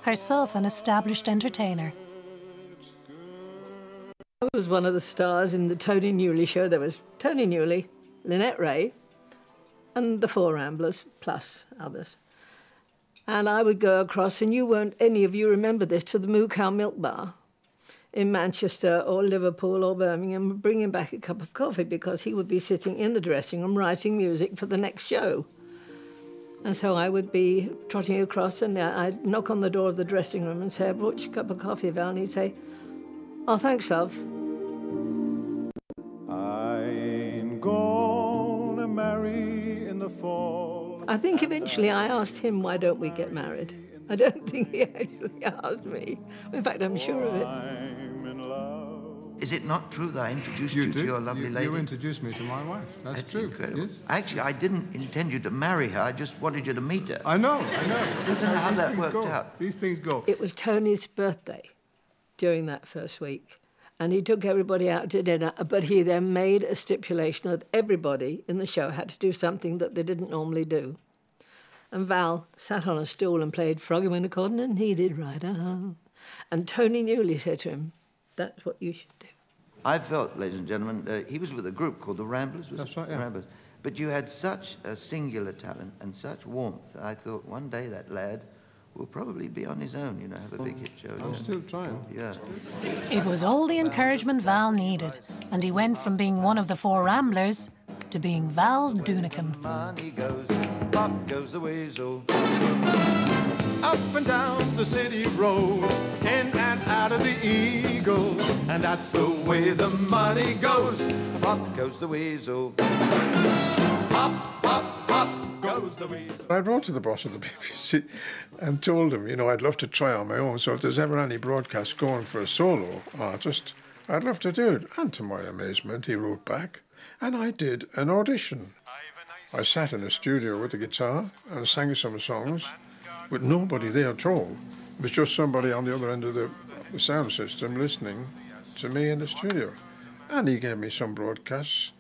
herself an established entertainer. I was one of the stars in the Tony Newley show. There was Tony Newley, Lynette Ray, and the Four Ramblers, plus others. And I would go across, and you won't, any of you remember this, to the Moo Cow Milk Bar in Manchester or Liverpool or Birmingham, bringing back a cup of coffee because he would be sitting in the dressing room writing music for the next show. And so I would be trotting across, and I'd knock on the door of the dressing room and say, "I brought you a cup of coffee, Val," and he'd say, "Oh, thanks, love." I ain't gonna marry in the fall. I think eventually I asked him, "Why don't we get married?" I don't think he actually asked me. In fact, I'm sure of it. Is it not true that I introduced you to your lovely lady? You introduced me to my wife. That's true. Incredible. Yes. Actually, I didn't intend you to marry her. I just wanted you to meet her. I know. Listen to how that worked out. These things go. It was Tony's birthday during that first week, and he took everybody out to dinner, but he then made a stipulation that everybody in the show had to do something that they didn't normally do. And Val sat on a stool and played Froggy Went A-Courtin', and he did right on. And Tony Newley said to him, "That's what you should do." I felt, ladies and gentlemen, he was with a group called the Ramblers. That's right, yeah. Ramblers. But you had such a singular talent and such warmth. I thought one day that lad will probably be on his own, you know, have a big hit show. I'm still trying. Yeah. It was all the encouragement Val needed, and he went from being one of the Four Ramblers to being Val Doonican. Money goes, up goes the weasel. Up and down the city roads, in and out of the Eagle, and that's the way the money goes. Up goes the weasel. Up goes the weasel. I wrote to the boss of the BBC and told him, you know, I'd love to try on my own, so if there's ever any broadcast going for a solo artist, I'd love to do it. And to my amazement, he wrote back, and I did an audition. I sat in a studio with a guitar and sang some songs, with nobody there at all. It was just somebody on the other end of the sound system listening to me in the studio. And he gave me some broadcasts,